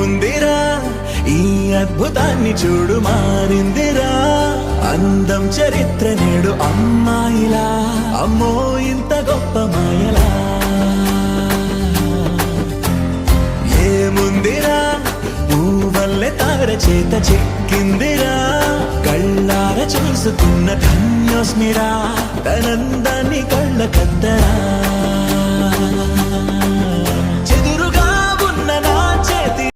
ఏముందిరా ఈ అద్భుతాన్ని చూడు మారిందిరా అందం చరిత్ర నేడు అమ్మాయిలా అమ్మో ఇంత గొప్ప మాయలా ఏముందిరా పువ్వల్లె తార చేత చెక్కిందిరా కళ్ళార చూసుకున్న ధన్యోస్మిరా తనందాన్ని కళ్ళ కద్దరా